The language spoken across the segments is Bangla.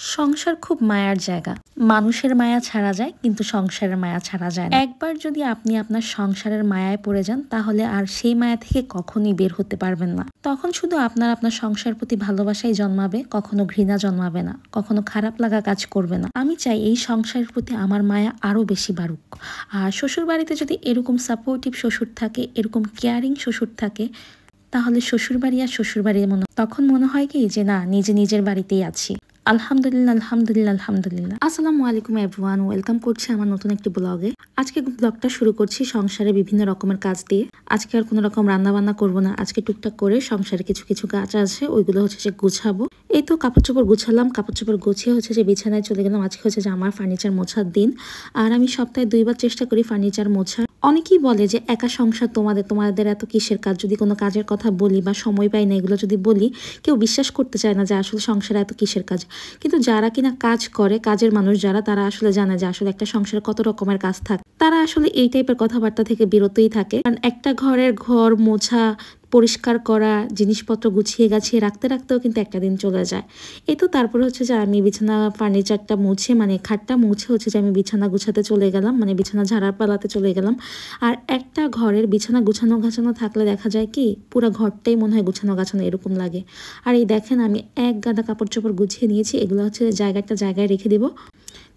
সংসার খুব মায়ার জায়গা। মানুষের মায়া ছাড়া যায় কিন্তু সংসারের মায়া ছাড়া যায় না। একবার যদি আপনি আপনার সংসারের মায়ায় পড়ে যান তাহলে আর সেই মায়া থেকে কখনোই বের হতে পারবেন না। তখন শুধু আপনার সংসার প্রতি ভালোবাসাই জন্মাবে, কখনো ঘৃণা জন্মাবে না, কখনো খারাপ লাগা কাজ করবে না। আমি চাই এই সংসারের প্রতি আমার মায়া আরো বেশি বাড়ুক। আর শ্বশুর বাড়িতে যদি এরকম সাপোর্টিভ শ্বশুর থাকে, এরকম কেয়ারিং শ্বশুর থাকে, তাহলে শ্বশুর বাড়ি আর শ্বশুর বাড়ির তখন মনে হয় কি যে না, নিজের বাড়িতেই আছি। আলহামদুলিল্লাহ আলহামদুলিল্লাহ আলহামদুলিল্লাহ। আসসালামু আলাইকুম এভরিওয়ান, ওয়েলকাম করছি আমার নতুন একটি ব্লগে। আজকে ব্লগটা শুরু করছি সংসারে বিভিন্ন রকমের কাজ দিয়ে। আজকে আর কোনো রকম রান্না বান্না করবো না। আজকে টুকটাক করে সংসারে কিছু কিছু কাজ আছে, ওইগুলো হচ্ছে যে গুছাবো। এই তো কাপড় চোপড় গুছালাম, কাপড় চোপড় গুছিয়ে হচ্ছে যে বিছানায় চলে গেলাম। আজকে হচ্ছে যে আমার ফার্নিচার মোছার দিন। আর আমি সপ্তাহে 2বার চেষ্টা করি ফার্নিচার মোছার। অনেকেই বলে যে একা সংসার তোমাদের এত কিসের কাজ। যদি কোনো কাজের কথা বলি বা সময় পাই না এগুলো যদি বলি, কেউ বিশ্বাস করতে চায় না যে আসলে সংসারে এত কিসের কাজ। কিন্তু যারা কিনা কাজ করে, কাজের মানুষ যারা, তারা আসলে জানে যে আসলে একটা সংসারে কত রকমের কাজ থাকে। তারা আসলে এই টাইপের কথাবার্তা থেকে বিরতই থাকে। কারণ একটা ঘর মোছা, পরিষ্কার করা, জিনিসপত্র গুছিয়ে গাছিয়ে রাখতে রাখতেও কিন্তু একটা দিন চলে যায়। এই তো তারপরে হচ্ছে যে আমি বিছানা ফার্নিচারটা মুছে, মানে খাটটা মুছে হচ্ছে যে আমি বিছানা গুছাতে চলে গেলাম, মানে বিছানা ঝাড়ার পালাতে চলে গেলাম। আর একটা ঘরের বিছানা গুছানো গাছানো থাকলে দেখা যায় কি পুরো ঘরটাই মনে হয় গুছানো গাছানো এরকম লাগে। আর এই দেখেন আমি এক গাদা কাপড় চোপড় গুছিয়ে নিয়েছি। এগুলো হচ্ছে জায়গায় রেখে দিব।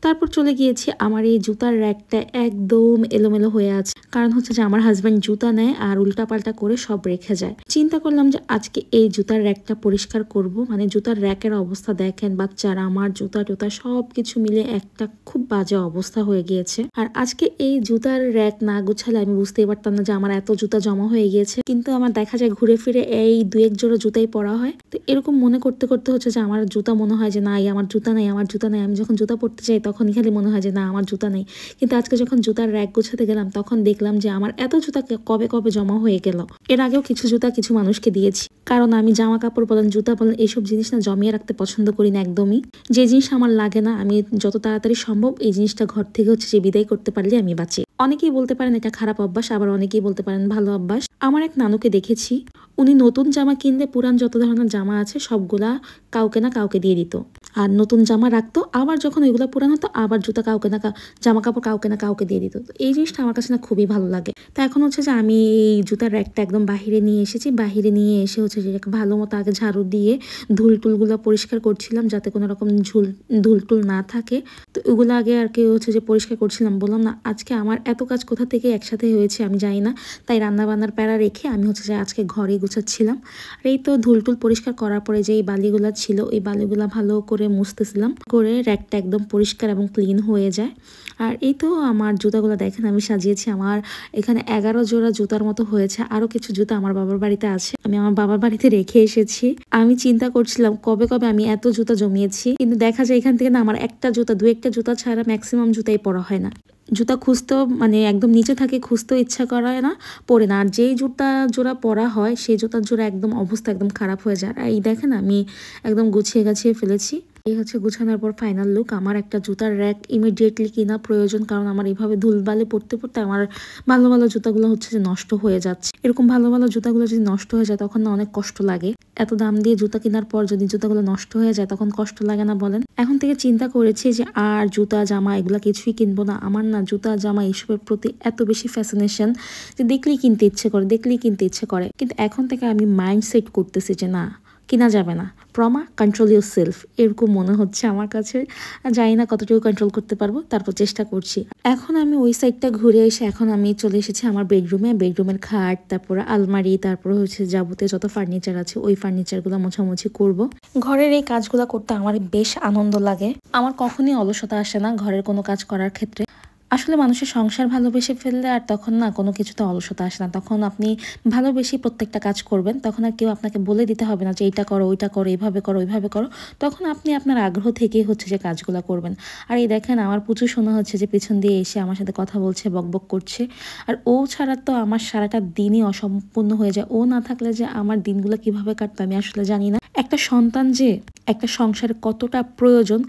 তারপর চলে গিয়েছি, আমার এই জুতার র্যাকটা একদম এলোমেলো হয়ে আছে। কারণ হচ্ছে যে আমার হাজব্যান্ড জুতা নেয় আর উল্টাপাল্টা করে সব রেখে যায়। চিন্তা করলাম যে আজকে এই জুতার র্যাকটা পরিষ্কার করব। মানে জুতার র্যাকের অবস্থা দেখেন, বাচ্চারা আমার জুতা টুতা সব কিছু মিলে একটা খুব বাজে অবস্থা হয়ে গিয়েছে। আর আজকে এই জুতার র্যাক না গুছালে আমি বুঝতেই পারতাম না যে আমার এত জুতা জমা হয়ে গিয়েছে। কিন্তু আমার দেখা যায় ঘুরে ফিরে এই 2-1 জোড়া জুতাই পরা হয়। তো এরকম মনে করতে করতে হচ্ছে যে আমার জুতা মনে হয় যে না, আমার জুতা নেই, আমার জুতা নেই। আমি যখন জুতা পরতে যাই তখন খালি মনে হয় যে না, আমার জুতা নেই। কিন্তু আজকে যখন জুতার র্যাক গোছাতে গেলাম তখন দেখলাম যে আমার এত জুতা কবে কবে জমা হয়ে গেল। এর আগেও কিছু জুতা কিছু মানুষকে দিয়েছি, কারণ আমি জামা কাপড় বলেন, জুতা বলেন, এইসব জিনিস না জমিয়ে রাখতে পছন্দ করি না একদমই। যে জিনিস আমার লাগে না আমি যত তাড়াতাড়ি সম্ভব এই জিনিসটা ঘর থেকে হচ্ছে যে বিদায় করতে পারলে আমি বাঁচি। অনেকেই বলতে পারেন এটা খারাপ অভ্যাস, আবার অনেকেই বলতে পারেন ভালো অভ্যাস। আমার এক নানুকে দেখেছি, উনি নতুন জামা কিনলে পুরান যত ধরনের জামা আছে সবগুলা কাউকে না কাউকে দিয়ে দিত, আর নতুন জামা রাখতো। আবার যখন ওইগুলো পুরান হতো আবার জুতা জামা কাপড় কাউকে না কাউকে দিয়ে দিত। এই জিনিসটা আমার কাছে না খুবই ভালো লাগে। তো এখন হচ্ছে যে আমি এই জুতার র্যাকটা একদম বাহিরে নিয়ে এসেছি। বাহিরে নিয়ে এসে হচ্ছে যে ভালো মতো আগে ঝাড়ু দিয়ে ধুলটুলগুলো পরিষ্কার করছিলাম, যাতে কোনো রকম ধুলটুল না থাকে। তো ওগুলো আগে আর কি হচ্ছে যে পরিষ্কার করছিলাম। বললাম না আজকে আমার এত কাজ কোথা থেকে একসাথে হয়েছে আমি জানি না। তাই রান্না বান্নার প্যারা রেখে আমি হচ্ছে যে আজকে ঘরে গুছাচ্ছিলাম। আর এই তো ধুলটুল পরিষ্কার করার পরে যে এই বালিগুলা ছিল, এই বালিগুলা ভালো করে মুছতেছিলাম, করে র্যাকটা একদম পরিষ্কার এবং ক্লিন হয়ে যায়। আর এই তো আমার জুতাগুলো দেখেন আমি সাজিয়েছি। আমার এখানে 11 জোড়া জুতার মতো হয়েছে। আরো কিছু জুতা আমার বাবার বাড়িতে আছে, আমি আমার বাবার বাড়িতে রেখে এসেছি। আমি চিন্তা করছিলাম কবে কবে আমি এত জুতা জমিয়েছি, কিন্তু দেখা যায় এখান থেকে না আমার একটা জুতা, 2-1টা জুতা ছাড়া ম্যাক্সিমাম জুতাই পরা হয় না। জুতা খুঁজতেও মানে একদম নিচে থাকে, খুঁজতেও ইচ্ছা করে না, পরে না। আর যেই জুতা জোড়া পরা হয় সেই জুতার জোড়া একদম অবস্থা একদম খারাপ হয়ে যায়। আর এই দেখেন আমি একদম গুছিয়ে গাছিয়ে ফেলেছি। এই হচ্ছে গুছানোর পর ফাইনাল লুক। আমার একটা জুতার র্যাক ইমিডিয়েটলি কেনা প্রয়োজন, কারণ আমার এইভাবে ধুলবালে পড়তে পড়তে আমার ভালো ভালো জুতাগুলো হচ্ছে যে নষ্ট হয়ে যাচ্ছে। এরকম ভালো ভালো জুতাগুলো যদি নষ্ট হয়ে যায় তখন না অনেক কষ্ট লাগে। এত দাম দিয়ে জুতা কেনার পর যদি জুতাগুলো নষ্ট হয়ে যায় তখন কষ্ট লাগে না বলেন? এখন থেকে চিন্তা করেছি যে আর জুতা জামা এগুলা কিছুই কিনবো না। আমার না জুতা জামা এইসবের প্রতি এত বেশি ফ্যাসিনেশন যে দেখলেই কিনতে ইচ্ছে করে। কিন্তু এখন থেকে আমি মাইন্ড সেট করতেছি যে না, কিনা যাবে না। প্রমা কন্ট্রোল ইউর সেলফ, এরকম মনে হচ্ছে আমার কাছে। জানি না কতটুকু কন্ট্রোল করতে পারবো, তারপর চেষ্টা করছি। এখন আমি ওই সাইডটা ঘুরে এসে এখন আমি চলে এসেছি আমার বেডরুমের খাট, তারপর আলমারি, তারপর হচ্ছে যাবতীয় যত ফার্নিচার আছে ওই ফার্নিচারগুলো মোছামুছি করব। ঘরের এই কাজগুলো করতে আমার বেশ আনন্দ লাগে। আমার কখনই অলসতা আসে না ঘরের কোনো কাজ করার ক্ষেত্রে। আসলে মানুষের সংসার ভালোবেসে ফেললে আর তখন না কোনো কিছুতে অলসতা আসে না। তখন আপনি ভালোবেসে প্রত্যেকটা কাজ করবেন, তখন আর কেউ আপনাকে বলে দিতে হবে না যে এইটা করো, ওইটা করো, এইভাবে করো, ওইভাবে করো। তখন আপনি আপনার আগ্রহ থেকেই হচ্ছে যে কাজগুলো করবেন। আর এই দেখেন আমার প্রচুর শোনা হচ্ছে যে পিছন দিয়ে এসে আমার সাথে কথা বলছে, বকবক করছে। আর ও ছাড়া তো আমার সারাটা দিনই অসম্পূর্ণ হয়ে যায়। ও না থাকলে যে আমার দিনগুলো কিভাবে কাটতো আমি আসলে জানি না। একটা সন্তান যে একটা সংসারে কতটা প্রয়োজন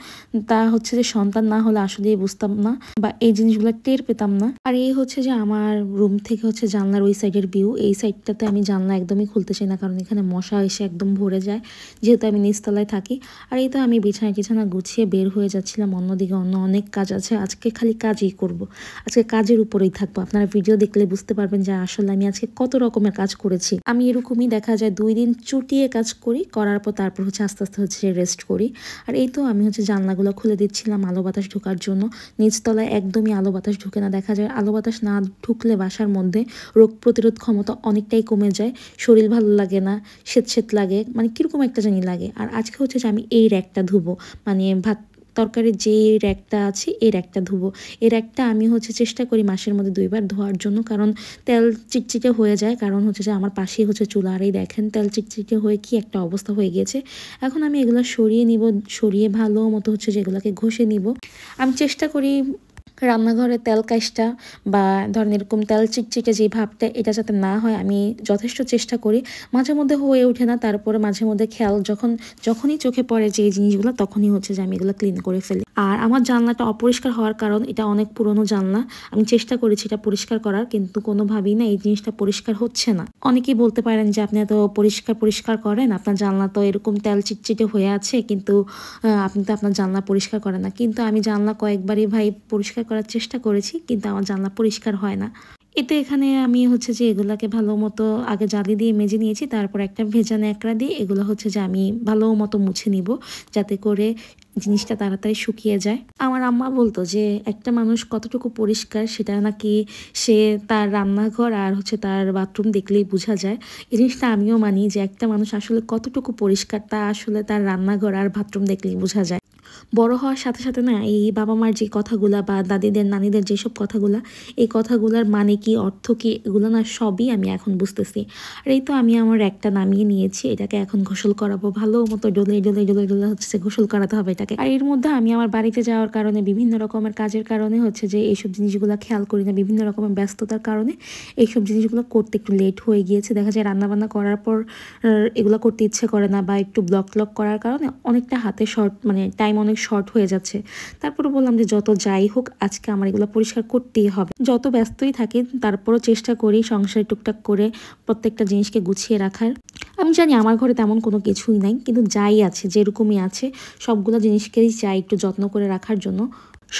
তা হচ্ছে যে সন্তান না হলে আসলেই বুঝতাম না, বা এই জিনিস জিনিসগুলো টের পেতাম না। আর এই হচ্ছে যে আমার রুম থেকে হচ্ছে জানলার ওই সাইডের ভিউ। এই সাইডটাতে আমি জানলা একদমই খুলতে চাই না, কারণ এখানে মশা এসে একদম ভরে যায়, যেহেতু আমি নিচতলায় থাকি। আর এই তো আমি বিছানা গুছিয়ে বের হয়ে যাচ্ছিলাম, অন্যদিকে অনেক কাজ আছে। আজকে খালি কাজই করব, আজকে কাজের উপরেই থাকবো। আপনারা ভিডিও দেখলে বুঝতে পারবেন যে আসলে আমি আজকে কত রকমের কাজ করেছি। আমি এরকমই দেখা যায় 2 দিন চুটিয়ে কাজ করি, করার পর তারপর হচ্ছে আস্তে আস্তে হচ্ছে রেস্ট করি। আর এই তো আমি হচ্ছে জানলাগুলো খুলে দিচ্ছিলাম আলো বাতাস ঢোকার জন্য। নিচতলায় একদমই আলো বাতাস ঢুকে না, দেখা যায় আলো বাতাস না ঢুকলে বাসার মধ্যে রোগ প্রতিরোধ ক্ষমতা অনেকটাই কমে যায়, শরীর ভালো লাগে না, স্বেত লাগে, মানে কিরকম একটা জানি লাগে। আর আজকে হচ্ছে যে আমি এই র্যাকটা ধুবো, মানে ভাত তরকারির যে র্যাকটা আছে এই র্যাকটা ধুবো। এই র্যাকটা আমি হচ্ছে চেষ্টা করি মাসের মধ্যে 2 বার ধোয়ার জন্য, কারণ তেল চিটচিটে হয়ে যায়। কারণ হচ্ছে যে আমার পাশেই হচ্ছে চুলা, আর এই দেখেন তেল চিটচিটে হয়ে কি একটা অবস্থা হয়ে গিয়েছে। এখন আমি এগুলো সরিয়ে নিব, সরিয়ে ভালো মতো হচ্ছে যে এগুলোকে ঘষে নিব। আমি চেষ্টা করি রান্নাঘরে তেল কাইসটা বা ধরেন এরকম তেল চিটচিটে যে ভাবটা এটা যাতে না হয়, আমি যথেষ্ট চেষ্টা করি। মাঝে মধ্যে হয়ে ওঠে না, তারপরে মাঝে মধ্যে খেয়াল যখনই চোখে পড়ে যে এই জিনিসগুলো, তখনই হচ্ছে যে আমি এগুলো ক্লিন করে ফেলি। আর আমার জানলাটা অপরিষ্কার হওয়ার কারণ এটা অনেক পুরনো জানলা। আমি চেষ্টা করেছি এটা পরিষ্কার করার, কিন্তু কোনোভাবেই না এই জিনিসটা পরিষ্কার হচ্ছে না। অনেকেই বলতে পারেন যে আপনি এত পরিষ্কার করেন, আপনার জানলা তো এরকম তেল চিটচিটে হয়ে আছে, কিন্তু আপনি তো আপনার জানলা পরিষ্কার করেন না। কিন্তু আমি জানলা কয়েকবারই ভাই পরিষ্কার করার চেষ্টা করেছি, কিন্তু আমার জানলা পরিষ্কার হয় না। এতে এখানে আমি হচ্ছে যে এগুলাকে ভালো মতো আগে জালি দিয়ে মেজে নিয়েছি, তারপর একটা ভেজা ন্যাকড়া দিয়ে এগুলো হচ্ছে যে আমি ভালো মতো মুছে নিব, যাতে করে জিনিসটা তাড়াতাড়ি শুকিয়ে যায়। আমার আম্মা বলতো যে একটা মানুষ কতটুকু পরিষ্কার সেটা নাকি সে তার রান্নাঘর আর হচ্ছে তার বাথরুম দেখলেই বোঝা যায়। এই জিনিসটা আমিও মানি যে একটা মানুষ আসলে কতটুকু পরিষ্কার তা আসলে তার রান্নাঘর আর বাথরুম দেখলেই বোঝা যায়। বড় হওয়ার সাথে সাথে না এই বাবা মার যে কথাগুলা বা দাদিদের নানিদের যেসব কথাগুলা, এই কথাগুলার মানে কি, অর্থ কি, এগুলো না সবই আমি এখন বুঝতেছি। আর এই তো আমি আমার একটা নামিয়ে নিয়েছি, এটাকে এখন গোসল করাবো ভালো মতো, ডলে হচ্ছে গোসল করাতে হবে এটাকে। আর এর মধ্যে আমি আমার বাড়িতে যাওয়ার কারণে, বিভিন্ন রকমের কাজের কারণে হচ্ছে যে এইসব জিনিসগুলো খেয়াল করি না, বিভিন্ন রকমের ব্যস্ততার কারণে এইসব জিনিসগুলো করতে একটু লেট হয়ে গিয়েছে। দেখা যায় রান্নাবান্না করার পর এগুলো করতে ইচ্ছে করে না, বা একটু ব্লক করার কারণে অনেকটা হাতে শর্ট, মানে টাইম অনেক শর্ট হয়ে যাচ্ছে। তারপরে বললাম যে যত যাই হোক আজকে আমার এগুলো পরিষ্কার করতেই হবে। যত ব্যস্তই থাকি তারপরও চেষ্টা করি সংসারে টুকটাক করে প্রত্যেকটা জিনিসকে গুছিয়ে রাখার। আমি জানি আমার ঘরে তেমন কোনো কিছুই নাই, কিন্তু যাই আছে যেরকমই আছে সবগুলো জিনিসকেই চাই একটু যত্ন করে রাখার জন্য।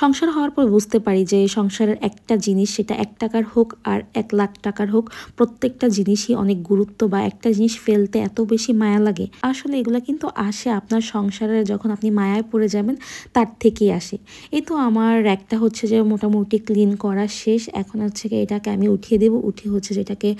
সংসার হওয়ার পর বুঝতে পারি যে সংসারের একটা জিনিস, সেটা 1 টাকার হোক আর 1 লাখ টাকার হোক, প্রত্যেকটা জিনিসই অনেক গুরুত্ব, বা একটা জিনিস ফেলতে এত বেশি মায়া লাগে। আসলে এগুলো কিন্তু আসে আপনার সংসারে যখন আপনি মায়ায় পড়ে যাবেন, তার থেকেই আসে। এই তো আমার একটা হচ্ছে যে মোটামুটি ক্লিন করা শেষ। এখন হচ্ছে কি এটাকে আমি উঠিয়ে দেবো, উঠিয়ে হচ্ছে যেটাকে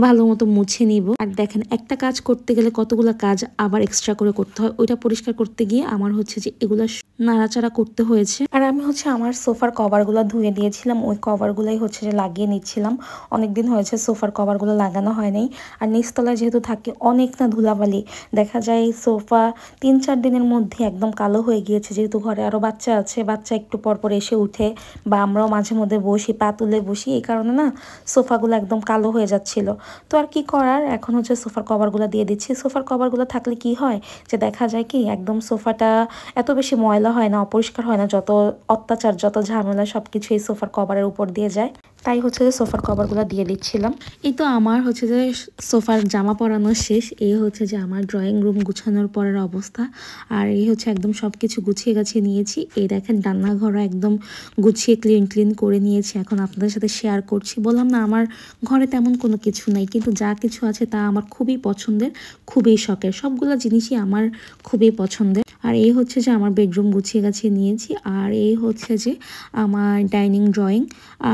ভালো মতো মুছে নিব। আর দেখেন একটা কাজ করতে গেলে কতগুলো কাজ আবার এক্সট্রা করে করতে হয়। ওইটা পরিষ্কার করতে গিয়ে আমার হচ্ছে যে এগুলো নাড়াচাড়া করতে হয়েছে। আর আমি হচ্ছে আমার সোফার কভারগুলো ধুয়ে দিয়েছিলাম, ওই কভারগুলোই হচ্ছে যে লাগিয়ে নিচ্ছিলাম। অনেকদিন হয়েছে সোফার কভারগুলো লাগানো হয় নাই। আর নিচতলায় যেহেতু থাকে অনেক না ধুলাবালি, দেখা যায় সোফা 3-4 দিনের মধ্যে একদম কালো হয়ে গিয়েছে। যেহেতু ঘরে আরও বাচ্চা আছে, বাচ্চা একটু পরপর এসে উঠে, বা আমরাও মাঝে মধ্যে বসি, পা তুলে বসি, এই কারণে না সোফাগুলো একদম কালো হয়ে যাচ্ছিল। তো আর কি করার, এখন হচ্ছে সোফার কভারগুলো দিয়ে দিচ্ছি। সোফার কভারগুলো থাকলে কি হয় যে দেখা যায় কি একদম সোফাটা এত বেশি ময়লা হয় না, অপরিষ্কার হয় না, যত অত্যাচার যত ঝামেলা সবকিছু এই সোফার কভারের উপর দিয়ে যায়। তাই হচ্ছে যে সোফার কভারগুলো দিয়ে দিচ্ছিলাম। এই তো আমার হচ্ছে যে সোফার জামা পরানো শেষ। এই হচ্ছে যে আমার ড্রয়িং রুম গুছানোর পরের অবস্থা। আর এই হচ্ছে একদম সব কিছু গুছিয়ে গাছিয়ে নিয়েছি। এই দেখেন রান্নাঘরও একদম গুছিয়ে ক্লিন করে নিয়েছি। এখন আপনাদের সাথে শেয়ার করছি। বললাম না আমার ঘরে তেমন কোনো কিছু নাই, কিন্তু যা কিছু আছে তা আমার খুবই পছন্দের, খুবই শখের। সবগুলো জিনিসই আমার খুবই পছন্দের। আর এই হচ্ছে যে আমার বেডরুম গুছিয়ে গাছিয়ে নিয়েছি। আর এই হচ্ছে যে আমার ডাইনিং ড্রয়িং।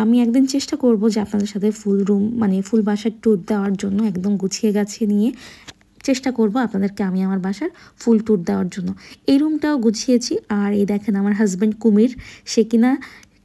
আমি একদিন চেষ্টা করব যে আপনাদের সাথে ফুল রুম, মানে ফুল বাসার ট্যুর দেওয়ার জন্য একদম গুছিয়ে গাছিয়ে নিয়ে চেষ্টা করব আপনাদেরকে আমি আমার বাসার ফুল ট্যুর দেওয়ার জন্য। এই রুমটাও গুছিয়েছি। আর এই দেখেন আমার হাজব্যান্ড কুমির, সে কিনা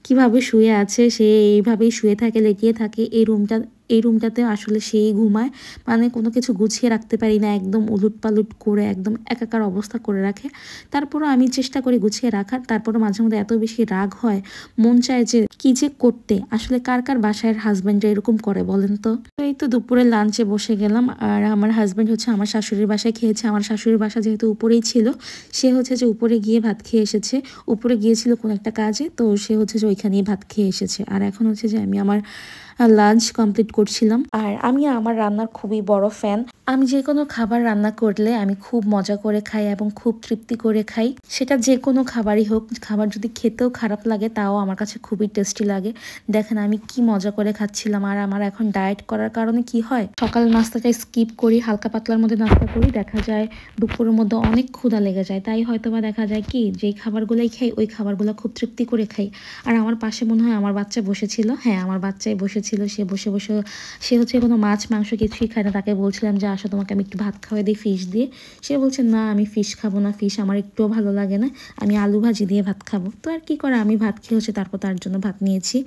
কিভাবে শুয়ে আছে, সে এইভাবেই শুয়ে থাকে, লেটিয়ে থাকে। এই রুমটা এই রুমটাতে আসলে সেই ঘুমায়, মানে কোনো কিছু গুছিয়ে রাখতে পারি না, একদম উলুট পালুট করে একদম একাকার অবস্থা করে রাখে। তারপরও আমি চেষ্টা করি গুছিয়ে রাখার, তারপরও মাঝে মধ্যে এত বেশি রাগ হয়, মন চায় যে কি যে করতে। আসলে কার কার বাসায় হাজব্যান্ডরা এরকম করে বলেন তো? তো এই তো দুপুরে লাঞ্চে বসে গেলাম, আর আমার হাজব্যান্ড হচ্ছে আমার শাশুড়ির বাসায় খেয়েছে। আমার শাশুড়ির বাসা যেহেতু উপরেই ছিল, সে হচ্ছে যে উপরে গিয়ে ভাত খেয়ে এসেছে। উপরে গিয়েছিল কোনো একটা কাজে, তো সে হচ্ছে যে ওইখানেই ভাত খেয়ে এসেছে। আর এখন হচ্ছে যে আমি আমার লাঞ্চ কমপ্লিট করছিলাম। আর আমি আমার রান্নার খুবই বড় ফ্যান। আমি যে কোনো খাবার রান্না করলে আমি খুব মজা করে খাই এবং খুব তৃপ্তি করে খাই। সেটা যে কোনো খাবারই হোক, খাবার যদি খেতেও খারাপ লাগে তাও আমার কাছে খুবই টেস্টি লাগে। দেখেন আমি কি মজা করে খাচ্ছিলাম। আর আমার এখন ডায়েট করার কারণে কি হয়, সকাল নাস্তাটা স্কিপ করি, হালকা পাতলার মধ্যে নাস্তা করি, দেখা যায় দুপুরের মধ্যে অনেক ক্ষুধা লেগে যায়। তাই হয়তোবা দেখা যায় কি, যেই খাবারগুলোই খাই ওই খাবারগুলো খুব তৃপ্তি করে খাই। আর আমার পাশে মনে হয় আমার বাচ্চা বসেছিল, হ্যাঁ আমার বাচ্চাই বসেছিল। সে বসে বসে সে হচ্ছে কোনো মাছ মাংস কিছুই খায় না। তাকে বলছিলাম যে আসো তোমাকে আমি একটু ভাত খাওয়াই দিই ফিশ দিয়ে। সে বলছে না আমি ফিশ খাবো না, ফিশ আমার একটুও ভালো লাগে না, আমি আলু ভাজি দিয়ে ভাত খাবো। তো আর কি করে, আমি ভাত খেয়ে হচ্ছে তারপর তার জন্য ভাত নিয়েছি।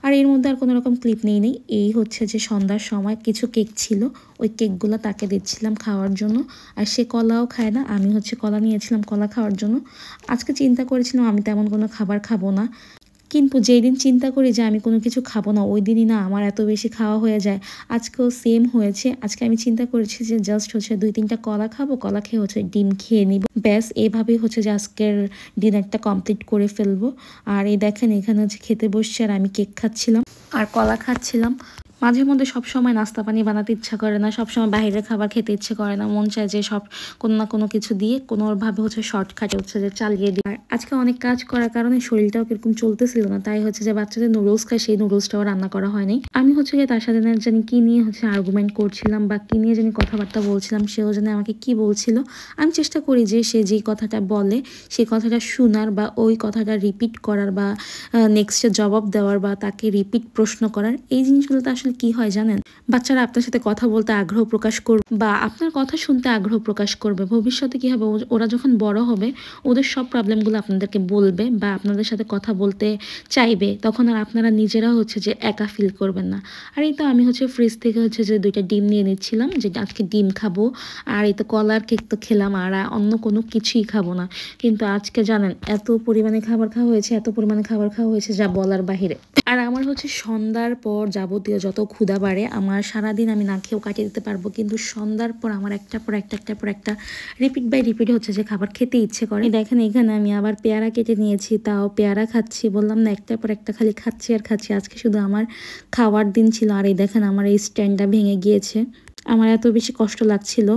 আর এর মধ্যে আর কোনো রকম ক্লিপ নেই। এই হচ্ছে যে সন্ধ্যার সময় কিছু কেক ছিল, ওই কেকগুলো তাকে দিচ্ছিলাম খাওয়ার জন্য। আর সে কলাও খায় না, আমি হচ্ছে কলা নিয়েছিলাম কলা খাওয়ার জন্য। আজকে চিন্তা করেছিলাম আমি তেমন কোনো খাবার খাবো না, কিন্তু যেই দিন চিন্তা করি যে আমি কোনো কিছু খাবো না, ওই দিনই না আমার এত বেশি খাওয়া হয়ে যায়। আজকেও সেম হয়েছে। আজকে আমি চিন্তা করেছি যে জাস্ট হচ্ছে 2-3টা কলা খাবো, কলা খেয়ে হচ্ছে ডিম খেয়ে নিব, ব্যাস এইভাবেই হচ্ছে যে আজকের ডিনারটা কমপ্লিট করে ফেলবো। আর এই দেখেন এখানে হচ্ছে খেতে বসছে, আর আমি কেক খাচ্ছিলাম আর কলা খাচ্ছিলাম। মাঝে মধ্যে সবসময় নাস্তা পানি বানাতে ইচ্ছা করে না, সবসময় বাইরের খাবার খেতে ইচ্ছে করে না, মন চায় যে সব কোনো না কোনো কিছু দিয়ে কোনোভাবে হচ্ছে শর্টকাটে হচ্ছে যে চালিয়ে দিই। আর আজকে অনেক কাজ করার কারণে শরীরটাও কিরকম চলতেছিল না, তাই হচ্ছে যে বাচ্চাদের নুডলস খায়, সেই নুডলসটাও রান্না করা হয়নি। আমি হচ্ছে যে তার সাথে না জানি কি নিয়ে হচ্ছে আর্গুমেন্ট করছিলাম বা কি নিয়ে জানি কথাবার্তা বলছিলাম, সেও জানি আমাকে কি বলছিল। আমি চেষ্টা করি যে সে যেই কথাটা বলে সেই কথাটা শোনার বা ওই কথাটা রিপিট করার বা নেক্সটে জবাব দেওয়ার বা তাকে রিপিট প্রশ্ন করার। এই জিনিসগুলোতে আসলে কি হয় জানেন, বাচ্চারা আপনার সাথে কথা বলতে আগ্রহ প্রকাশ করবে বা আপনার কথা শুনতে আগ্রহ প্রকাশ করবে। ভবিষ্যতে কি হবে, ওরা যখন বড় হবে ওদের সব প্রবলেমগুলো আপনাদেরকে বলবে বা আপনাদের সাথে কথা বলতে চাইবে, তখন আর আপনারা নিজেরা হচ্ছে যে একা ফিল করবেন না। আর এই তো আমি হচ্ছে ফ্রিজ থেকে হচ্ছে যে 2টা ডিম নিয়ে নিচ্ছিলাম, যে আজকে ডিম খাবো। আর এই তো কলার কেক তো খেলাম, আর অন্য কোনো কিছুই খাবো না। কিন্তু আজকে জানেন এত পরিমাণে খাবার খাওয়া হয়েছে, এত পরিমাণে খাবার খাওয়া হয়েছে যা বলার বাহিরে। আর আমার হচ্ছে সন্ধ্যার পর যাবতীয় যত ক্ষুধা বাড়ে, আমার সারাদিন আমি না খেয়েও কাটিয়ে দিতে পারবো, কিন্তু সন্ধ্যার পর আমার একটার পর একটা রিপিট বাই রিপিট হচ্ছে যে খাবার খেতে ইচ্ছে করে। দেখেন এখানে আমি আবার পেয়ারা কেটে নিয়েছি, তাও পেয়ারা খাচ্ছি। বললাম না একটার পর একটা খালি খাচ্ছি আর খাচ্ছি। আজকে শুধু আমার খাওয়ার দিন ছিল। আর এই দেখেন আমার এই স্ট্যান্ডটা ভেঙে গিয়েছে, আমার এত বেশি কষ্ট লাগছিল।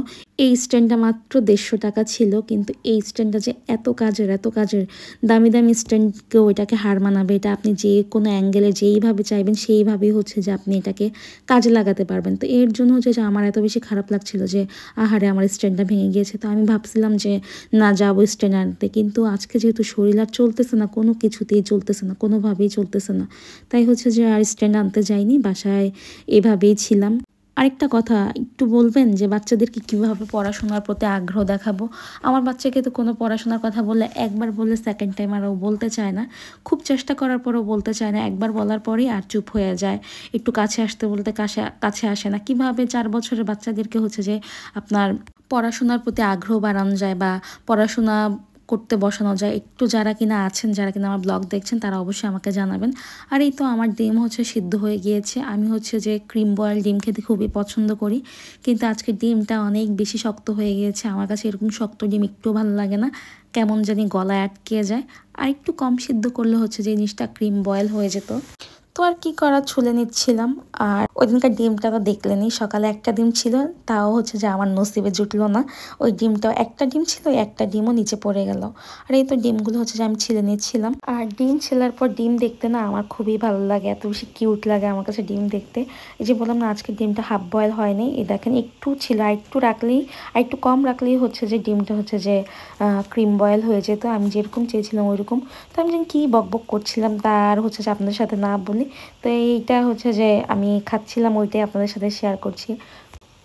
এই স্ট্যান্ডটা মাত্র 150 টাকা ছিল, কিন্তু এই স্ট্যান্ডটা যে এত কাজের, দামি দামি স্ট্যান্ডকেও এটাকে হার মানাবে। এটা আপনি যে কোনো অ্যাঙ্গেলে যেইভাবে চাইবেন সেইভাবেই হচ্ছে যে আপনি এটাকে কাজে লাগাতে পারবেন। তো এর জন্য হচ্ছে যে আমার এত বেশি খারাপ লাগছিল যে আহারে আমার স্ট্যান্ডটা ভেঙে গিয়েছে। তো আমি ভাবছিলাম যে না যাবো স্ট্যান্ড আনতে, কিন্তু আজকে যেহেতু শরীর আর চলতেছে না, কোনো কিছুতেই চলতেছে না, কোনোভাবেই চলতেছে না, তাই হচ্ছে যে আর স্ট্যান্ড আনতে যাইনি, বাসায় এভাবেই ছিলাম। আরেকটা কথা একটু বলবেন যে বাচ্চাদেরকে কিভাবে পড়াশোনার প্রতি আগ্রহ দেখাবো। আমার বাচ্চাকে তো কোনো পড়াশোনার কথা বললে একবার বললে সেকেন্ড টাইম আর ও বলতে চায় না, খুব চেষ্টা করার পরও বলতে চায় না, একবার বলার পরেই আর চুপ হয়ে যায়, একটু কাছে আসতে বলতে কাছে আসে না। কিভাবে 4 বছরের বাচ্চাদেরকে হচ্ছে যে আপনার পড়াশোনার প্রতি আগ্রহ বাড়ানো যায় বা পড়াশোনা করতে বসানো যায়, একটু যারা কিনা আছেন, যারা কিনা আমার ব্লগ দেখছেন তারা অবশ্যই আমাকে জানাবেন। আর এই তো আমার ডিম হচ্ছে সিদ্ধ হয়ে গিয়েছে। আমি হচ্ছে যে ক্রিম বয়েল ডিম খেতে খুবই পছন্দ করি, কিন্তু আজকে ডিমটা অনেক বেশি শক্ত হয়ে গিয়েছে। আমার কাছে এরকম শক্ত ডিম একটু ভালো লাগে না, কেমন জানি গলায় আটকে যায়। আর একটু কম সিদ্ধ করলে হচ্ছে যে জিনিসটা ক্রিম বয়েল হয়ে যেত। তো আর কি করা, ছুলে নিচ্ছিলাম। আর ওই দিনকার ডিমটা তো দেখলেনি, সকালে একটা ডিম ছিল, তাও হচ্ছে যে আমার নসিবে জুটলো না। ওই ডিমটাও একটা ডিম ছিল, একটা ডিমও নিচে পড়ে গেল। আর এই তো ডিমগুলো হচ্ছে যে আমি ছিলে নিচ্ছিলাম। আর ডিম ছেলার পর ডিম দেখতে না আমার খুবই ভালো লাগে, এত বেশি কিউট লাগে আমার কাছে ডিম দেখতে। এই যে বললাম না আজকে ডিমটা হাফ বয়েল হয়নি, এই দেখেন একটু ছিল, আর একটু রাখলেই আর একটু কম রাখলেই হচ্ছে যে ডিমটা হচ্ছে যে ক্রিম বয়েল হয়ে যেত, আমি যেরকম চেয়েছিলাম ওইরকম। তো আমি যেন কী বকবক করছিলাম তার হচ্ছে যে আপনাদের সাথে না বলি। তো এইটা হচ্ছে যে আমি খাচ্ছিলাম, ওইটাই আপনাদের সাথে শেয়ার করছি।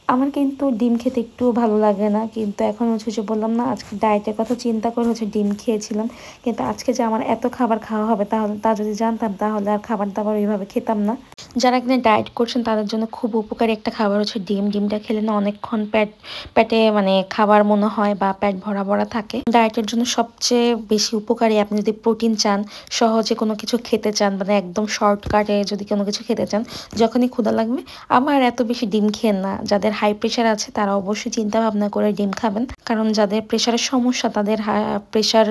আমার কিন্তু ডিম খেতে একটু ভালো লাগে না, কিন্তু এখন হচ্ছে যে বললাম না আজকে ডায়েটের কথা চিন্তা করে হচ্ছে ডিম খেয়েছিলাম। কিন্তু আজকে যে আমার এত খাবার খাওয়া হবে তাহলে তা যদি জানতাম তাহলে আর খাবার দাবার ওইভাবে খেতাম না। যারা কিনা ডায়েট করছেন তাদের জন্য খুব উপকারী একটা খাবার হচ্ছে ডিম। ডিমটা খেলে না অনেকক্ষণ পেটে মানে খাবার মনে হয় বা পেট ভরা ভরা থাকে। ডায়েটের জন্য সবচেয়ে বেশি উপকারী। আপনি যদি প্রোটিন চান, সহজে কোনো কিছু খেতে চান, মানে একদম শর্টকাটে যদি কোনো কিছু খেতে চান, যখনই ক্ষুধা লাগবে, আবার এত বেশি ডিম খেয়েন না। যাদের হাই প্রেশার আছে তারা অবশ্যই চিন্তা ভাবনা করে ডিম খাবেন, কারণ যাদের প্রেশারের সমস্যা তাদের প্রেশার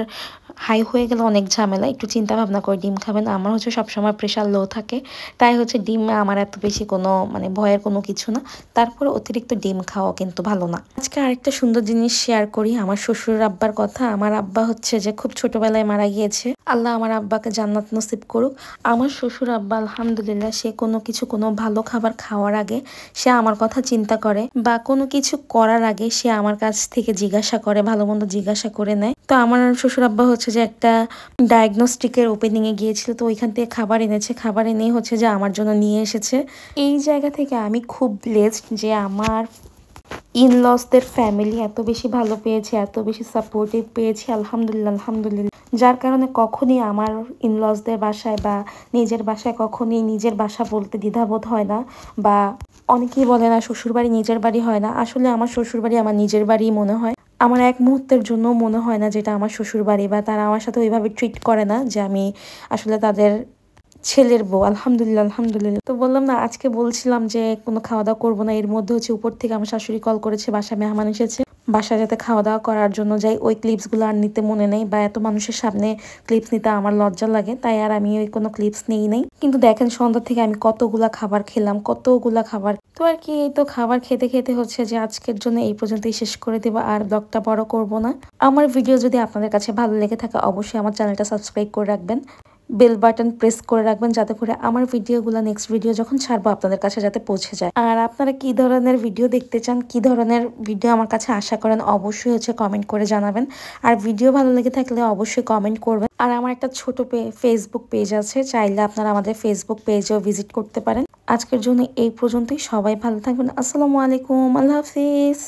হাই হয়ে গেলে অনেক ঝামেলা। একটু চিন্তা ভাবনা করে ডিম খাবেন। আমার হচ্ছে সবসময় প্রেশার লো থাকে, তাই হচ্ছে ডিম আমার এত বেশি কোনো মানে ভয়ের কোনো কিছু না। তারপরে অতিরিক্ত ডিম খাওয়া কিন্তু ভালো না। আজকে আরেকটা সুন্দর জিনিস শেয়ার করি, আমার শ্বশুর আব্বার কথা। আমার আব্বা হচ্ছে যে খুব ছোটবেলায় মারা গিয়েছে। আল্লাহ আমার আব্বাকে জান্নাত নসিব করুক। আমার শ্বশুর আব্বা আলহামদুলিল্লাহ, সে কোনো কিছু, কোনো ভালো খাবার খাওয়ার আগে সে আমার কথা চিন্তা করে, বা কোনো কিছু করার আগে সে আমার কাছ থেকে জিজ্ঞাসা করে, ভালো মন্দ জিজ্ঞাসা করে নেয়। তো আমার শ্বশুর আব্বা হচ্ছে যে একটা ডায়াগনস্টিকের ওপেনিং এ গিয়েছিল, তো ওইখান থেকে খাবার এনেছে। খাবার এনেই হচ্ছে যে আমার জন্য নিয়ে এসেছে। এই জায়গা থেকে আমি খুব ব্লেসড যে আমার ইনলসদের ফ্যামিলি এত বেশি ভালো পেয়েছে, এত বেশি সাপোর্টিভ পেয়েছি। আলহামদুলিল্লাহ, আলহামদুলিল্লাহ। যার কারণে কখনই আমার ইনলসদের বাসায় বা নিজের বাসায় কখনই নিজের বাসা বলতে দ্বিধাবোধ হয় না। বা অনেকেই বলে না শ্বশুরবাড়ি নিজের বাড়ি হয় না, আসলে আমার শ্বশুরবাড়ি আমার নিজের বাড়ি মনে হয়। আমার এক মুহূর্তের জন্য মনে হয় না যেটা আমার শ্বশুর বাড়ি, বা তারা আমার সাথে ওইভাবে ট্রিট করে না যে আমি আসলে তাদের ছেলের বউ। আলহামদুলিল্লাহ, আলহামদুলিল্লাহ। তো বললাম না, আজকে বলছিলাম যে কোনো খাওয়া দাওয়া করবো না, এর মধ্যে হচ্ছে উপর থেকে আমার শাশুড়ি কল করেছে, বাসায় মেহমান এসেছে, বাসায় যাতে খাওয়া দাওয়া করার জন্য যাই। ওই ক্লিপসগুলো আর নিতে মনে নেই, বা এত মানুষের সামনে ক্লিপস নিতে আমার লজ্জা লাগে, তাই আর আমি ওই কোনো ক্লিপস নেই নেই। কিন্তু দেখেন সন্ধ্যা থেকে আমি কতগুলা খাবার খেলাম, কতগুলা খাবার। তো আর কি, এই তো খাবার খেতে খেতে হচ্ছে যে আজকের জন্য এই পর্যন্তই শেষ করে দেবো, আর ব্লগটা বড় করব না। আমার ভিডিও যদি আপনাদের কাছে ভালো লেগে থাকে অবশ্যই আমার চ্যানেলটা সাবস্ক্রাইব করে রাখবেন, বেল বাটন প্রেস করে রাখবেন, যাতে করে আমার ভিডিওগুলো নেক্সট ভিডিও যখন ছাড়বো আপনাদের কাছে যাতে পৌঁছে যায়। আর আপনারা কি ধরনের ভিডিও দেখতে চান, কি ধরনের ভিডিও আমার কাছে আশা করেন, অবশ্যই হচ্ছে কমেন্ট করে জানাবেন। আর ভিডিও ভালো লেগে থাকলে অবশ্যই কমেন্ট করবেন। আর আমার একটা ছোট ফেসবুক পেজ আছে, চাইলে আপনারা আমাদের ফেসবুক পেজেও ভিজিট করতে পারেন। আজকের জন্য এই পর্যন্তই। সবাই ভালো থাকবেন। আসসালামু আলাইকুম, আল্লাহ হাফিজ।